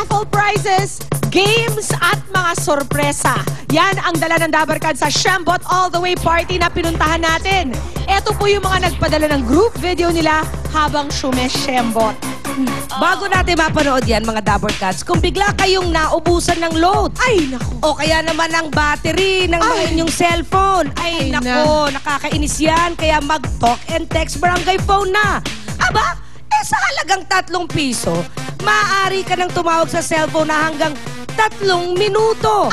raffle prizes, games at mga sorpresa. Yan ang dala ng Dabarkad sa Shembot All The Way Party na pinuntahan natin. Ito po yung mga nagpadala ng group video nila habang Shembot. Bago natin mapanood yan, mga Dabarkads, kung bigla kayong naubusan ng load, Ay, naku. o kaya naman ang battery ng mga inyong cellphone, ay nako, nakakainis yan. Kaya mag-talk and text barangay phone na. Aba, sa halagang 3 piso, maaari ka nang tumawag sa cellphone na hanggang 3 minuto.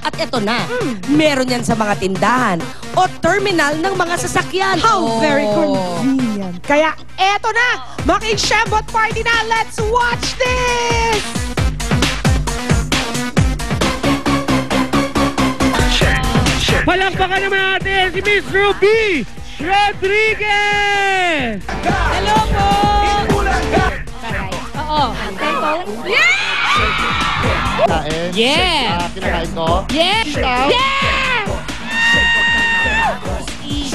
At ito na, meron yan sa mga tindahan o terminal ng mga sasakyan. How very convenient. Kaya eto na, making-Shembot party na. Let's watch this! Palakpakan naman natin si Miss Ruby Rodriguez! Hello po! Oo. Yeah! Yeah! Kinakain ko? Yeah! Yeah!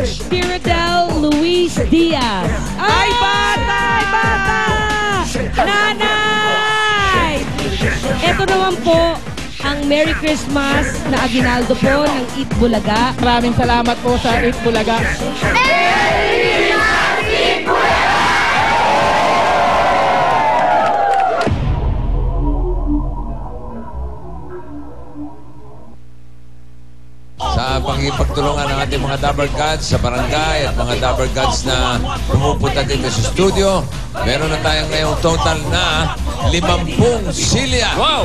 Spiridel Luis Diaz. Ay, bata! Ay, bata! Nanay! Ito naman po ang Merry Christmas na aginaldo po ng Eat Bulaga. Maraming salamat po sa Eat Bulaga. Sa pagtulungan ng ating mga Dabarkads sa barangay at mga Dabarkads na pumupunta dito sa studio, meron na tayong ngayong total na 50 silya. Wow!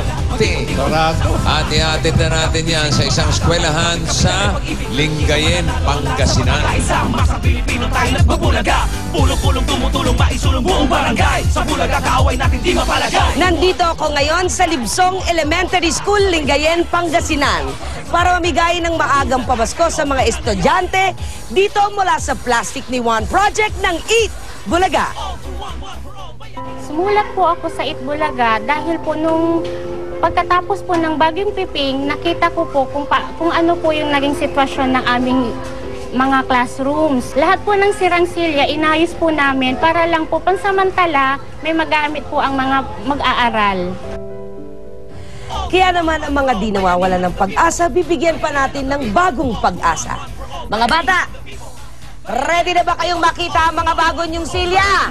At iatid na natin yan sa isang eskwelahan sa Lingayen, Pangasinan. Sa Pilipino tayo nagbabulaga. Pulong-pulong tumutulong maisulong buong barangay. Sa Bulaga kaaway natin di mapalagay. Nandito ako ngayon sa Libsong Elementary School, Lingayen, Pangasinan para mamigay ng maagang pamasko sa mga estudyante dito mula sa Plastic ni Juan Project ng Eat Bulaga. Sumulat po ako sa Eat Bulaga dahil po nung pagkatapos po ng Bagyong Piping, nakita ko po kung ano po yung naging sitwasyon ng aming mga classrooms. Lahat po ng sirang silya, inayos po namin para lang po pansamantala may magamit po ang mga mag-aaral. Kaya naman ang mga di nawawala ng pag-asa, bibigyan pa natin ng bagong pag-asa. Mga bata, ready na ba kayong makita ang mga bago niyong silya?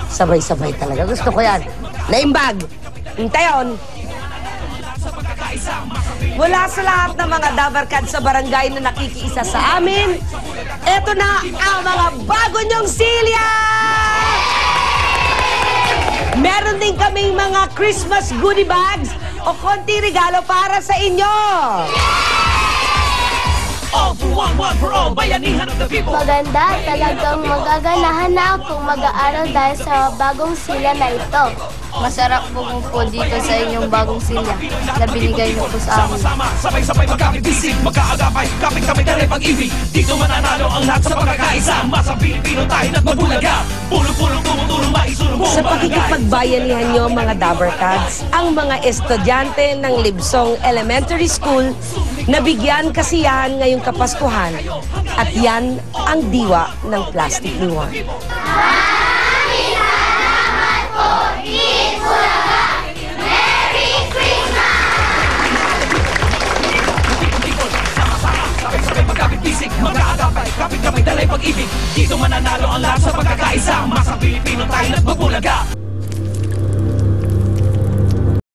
Sabay-sabay talaga. Gusto ko yan. Naimbag. Hintayon. Mula sa lahat ng mga Dabarkad sa barangay na nakikiisa sa amin, eto na ang mga bago niyong silya! Meron din kaming mga Christmas goodie bags o konti regalo para sa inyo! All for one for all, bayanihan of the people. Maganda, talagang magaganahan na akong mag-aaral dahil sa bagong silya na ito. Masarap po dito sa inyong bagong silya na binigay niyo po sa amin. Sabay-sabay magkakibisig, magkaagapay, kapit kami dalay pag-ibig. Dito mananalo ang lahat sa pagkakaisa. Masang Pilipino tayo nagbabulaga. Pulong-pulong tumutulong maisulong buong Sa pakikipagbayanihan nyo, mga Dabarkads, ang mga estudyante ng Libsong Elementary School nabigyan kasiyahan ngayong Kapaskuhan. At yan ang diwa ng Plastic ni Juan. Maraming salamat po, Eat Bulaga! Merry Christmas! Sabay-sabay magkakibisig, magkaagapay, kapit kami dalay pag-ibig. Dito mananalo ang lahat sa pagkakaisa. Masang Pilipino tayo nagbabulaga.